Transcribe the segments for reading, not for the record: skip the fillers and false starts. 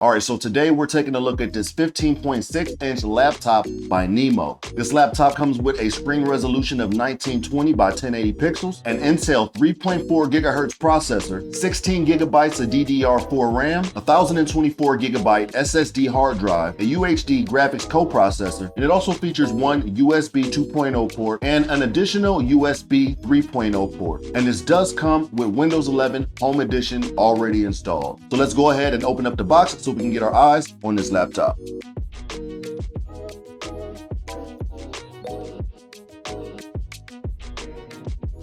All right, so today we're taking a look at this 15.6-inch laptop by Nimo. This laptop comes with a screen resolution of 1920 by 1080 pixels, an Intel 3.4 gigahertz processor, 16 gigabytes of DDR4 RAM, 1024 gigabyte SSD hard drive, a UHD graphics coprocessor, and it also features one USB 2.0 port and an additional USB 3.0 port. And this does come with Windows 11 Home Edition already installed. So let's go ahead and open up the box so we can get our eyes on this laptop.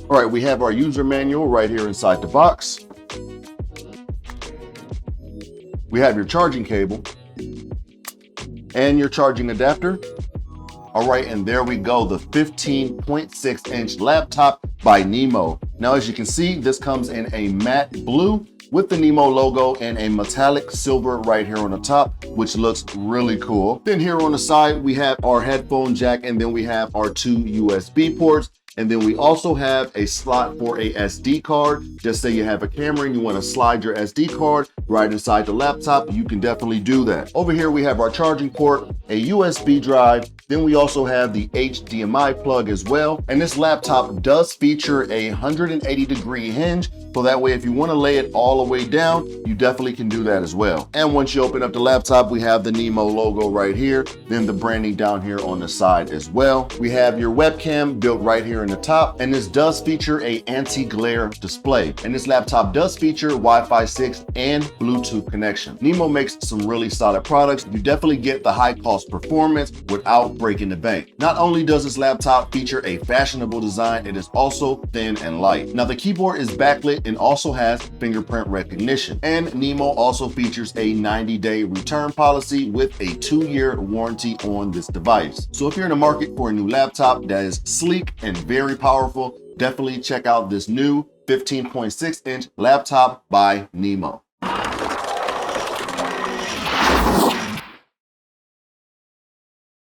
All right, we have our user manual right here inside the box. We have your charging cable and your charging adapter. All right, and there we go, the 15.6-inch laptop by Nimo. Now, as you can see, this comes in a matte blue with the Nimo logo and a metallic silver right here on the top, which looks really cool. Then here on the side, we have our headphone jack, and then we have our two USB ports. And then we also have a slot for a SD card. Just say you have a camera and you want to slide your SD card right inside the laptop, you can definitely do that. Over here, we have our charging port, a USB drive. Then we also have the HDMI plug as well. And this laptop does feature a 180-degree hinge. So that way, if you want to lay it all the way down, you definitely can do that as well. And once you open up the laptop, we have the Nimo logo right here, then the branding down here on the side as well. We have your webcam built right here in the top, and this does feature a anti-glare display. And this laptop does feature Wi-Fi 6 and Bluetooth connection. Nimo makes some really solid products. You definitely get the high cost performance without breaking the bank. Not only does this laptop feature a fashionable design, it is also thin and light. Now, the keyboard is backlit and also has fingerprint recognition. And Nimo also features a 90-day return policy with a 2-year warranty on this device. So if you're in the market for a new laptop that is sleek and very powerful, definitely check out this new 15.6-inch laptop by Nimo.